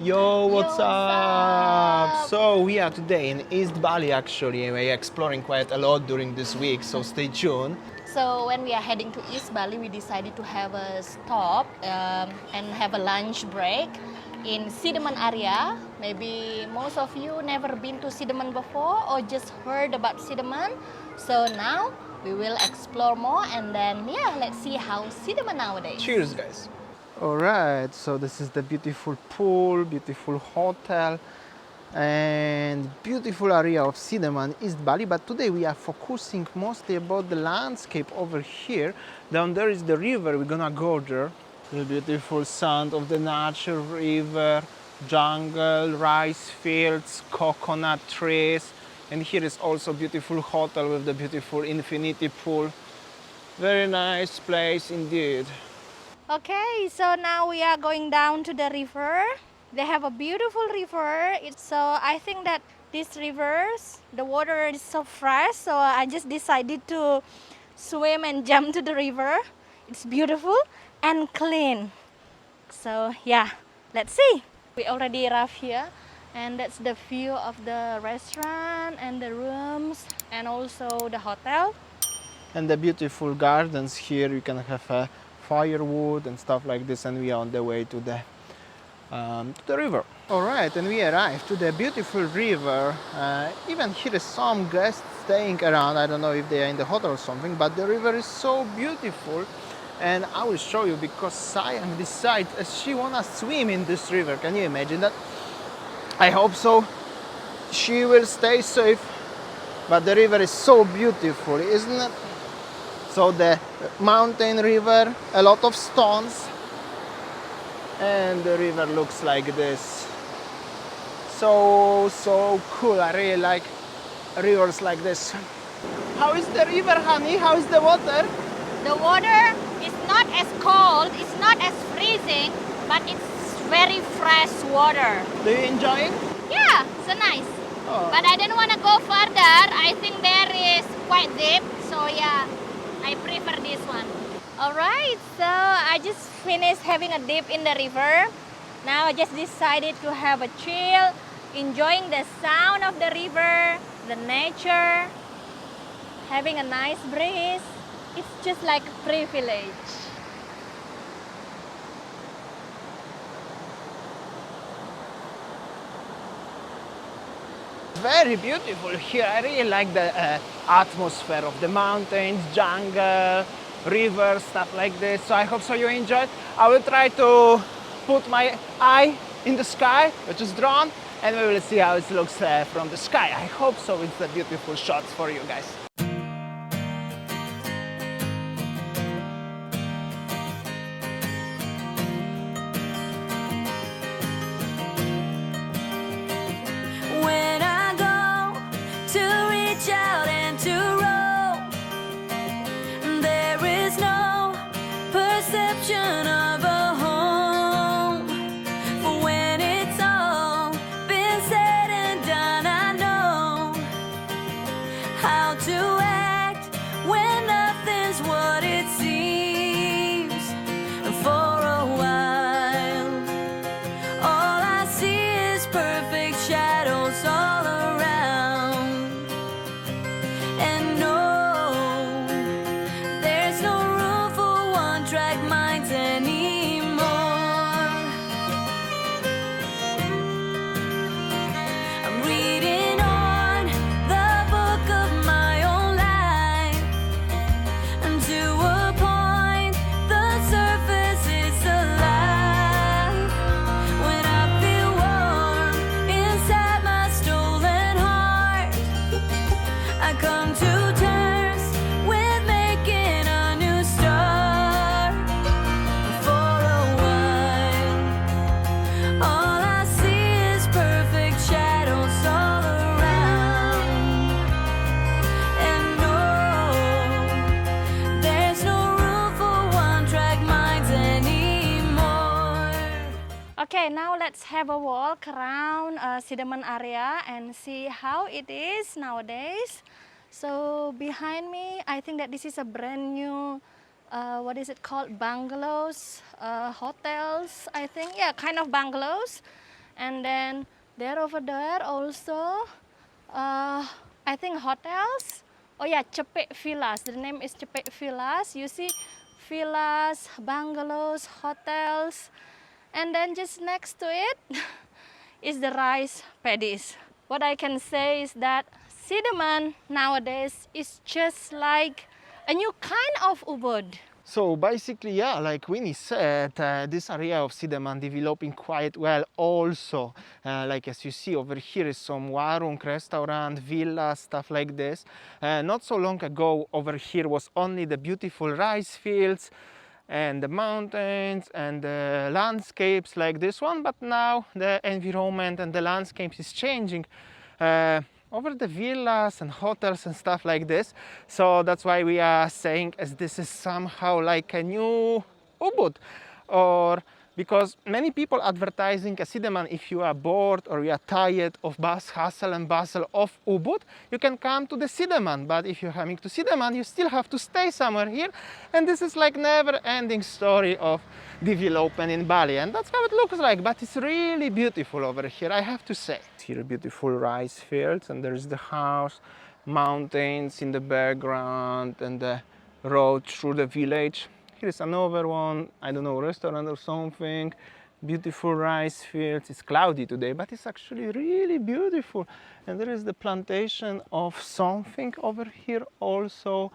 Yo, what's What's up? up? So we are today in East Bali actually, and we're exploring quite a lot during this week, so stay tuned. So when we are heading to East Bali, we decided to have a stop and have a lunch break in Sidemen area. Maybe most of you never been to Sidemen before or just heard about Sidemen. So now we will explore more and then let's see how Sidemen nowadays. Cheers, guys. Alright, so this is the beautiful pool, beautiful hotel, and beautiful area of Sidemen, East Bali. But today we are focusing mostly about the landscape over here. Down there is the river, we're gonna go there. The beautiful sound of the natural river, jungle, rice fields, coconut trees. And here is also beautiful hotel with the beautiful infinity pool. Very nice place indeed. Okay, so now we are going down to the river. They have a beautiful river. So I think that these rivers, the water is so fresh. So I just decided to swim and jump to the river. It's beautiful and clean. So yeah, let's see. We already arrived here, and that's the view of the restaurant and the rooms and also the hotel. And the beautiful gardens here. You can have firewood and stuff like this, and we are on the way to the river. All right, and we arrived to the beautiful river. Even here is some guests staying around. I don't know if they are in the hotel or something, but the river is so beautiful. And I will show you because Sayang decided she wanna swim in this river. Can you imagine that? I hope so. She will stay safe. But the river is so beautiful, isn't it? So the mountain river, a lot of stones, and the river looks like this. So cool. I really like rivers like this. How is the river, honey? How is the water? The water is not as cold, it's not as freezing, but it's very fresh water. Do you enjoy it? Yeah, so nice. Oh. But I didn't want to go further. I think there is quite deep. So yeah, I prefer this one. Alright, so I just finished having a dip in the river. Now I just decided to have a chill, enjoying the sound of the river, the nature, having a nice breeze. It's just like a privilege. Very beautiful here. I really like the atmosphere of the mountains, jungle, river, stuff like this. So I hope so you enjoyed. I will try to put my eye in the sky, which is drawn, and we will see how it looks from the sky. I hope so. It's a beautiful shots for you guys. When I go to reach out and to roam, there is no perception of a home. For when it's all been said and done, I know how to act when nothing's what it seems. For a while, all I see is perfect shadows all around. And no, there's no room for one-track minds anymore. I'm reading on the book of my own life, and to a point, the surface is alive. When I feel warm inside my stolen heart, I come to terms with making a new start. For a while, all I see is perfect shadows all around. And no, there's no room for one-track minds anymore. Okay, now let's have a walk around Sidemen area and see how it is nowadays. So behind me, I think that this is a brand new, what is it called? Bungalows, hotels, I think. Yeah, kind of bungalows. And then there over there also, I think hotels. Oh yeah, Cepek Villas. The name is Cepek Villas. You see villas, bungalows, hotels. And then just next to it is the rice paddies. What I can say is that Sidemen nowadays is just like a new kind of Ubud. So basically, yeah, like Winnie said, this area of Sidemen developing quite well also. Like as you see over here is some warung, restaurant, villas, stuff like this. Not so long ago over here was only the beautiful rice fields and the mountains and the landscapes like this one, but now the environment and the landscapes is changing. Over the villas and hotels and stuff like this. So that's why we are saying as this is somehow like a new Ubud, or because many people advertising a Sidemen, if you are bored or you are tired of hustle and bustle of Ubud, you can come to the Sidemen. But if you're coming to Sidemen, you still have to stay somewhere here. And this is like never-ending story of development in Bali. And that's how it looks like. But it's really beautiful over here, I have to say. Here beautiful rice fields, and there's the house, mountains in the background, and the road through the village. Here's another one, I don't know, restaurant or something. Beautiful rice fields. It's cloudy today, but it's actually really beautiful. And there is the plantation of something over here also.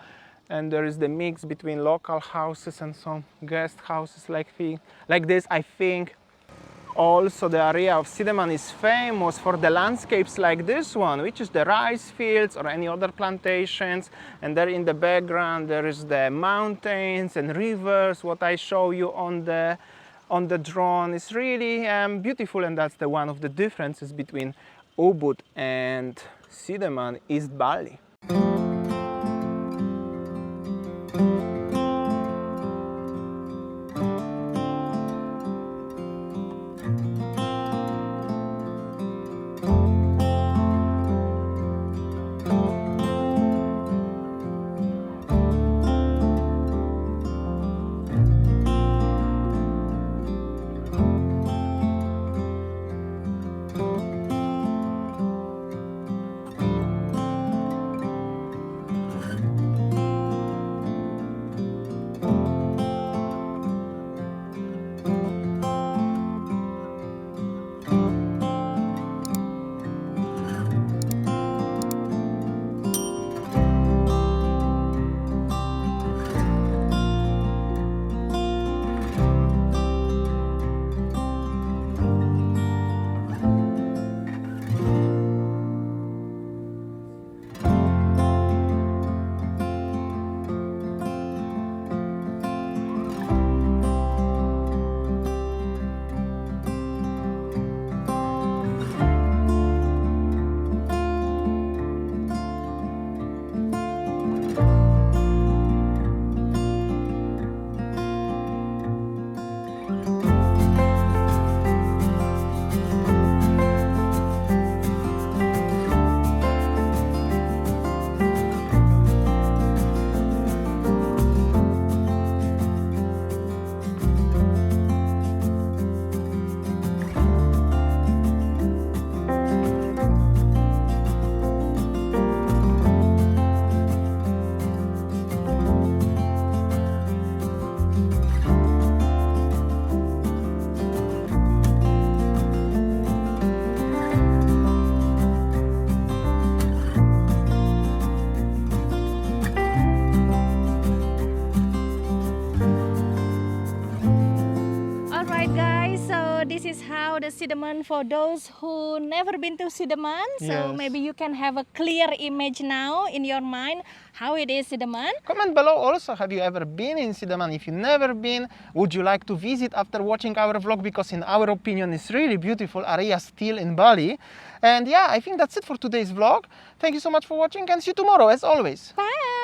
And there is the mix between local houses and some guest houses like this, I think. Also, the area of Sidemen is famous for the landscapes like this one, which is the rice fields or any other plantations. And there in the background, there is the mountains and rivers, what I show you on the drone. It's really beautiful, and that's the one of the differences between Ubud and Sidemen, East Bali. this is how the Sidemen, for those who never been to Sidemen, so Yes. maybe you can have a clear image now in your mind how it is Sidemen. Comment below also, have you ever been in Sidemen? If you've never been, would you like to visit after watching our vlog? Because in our opinion, it's really beautiful area still in Bali. And yeah, I think that's it for today's vlog. Thank you so much for watching and see you tomorrow as always. Bye!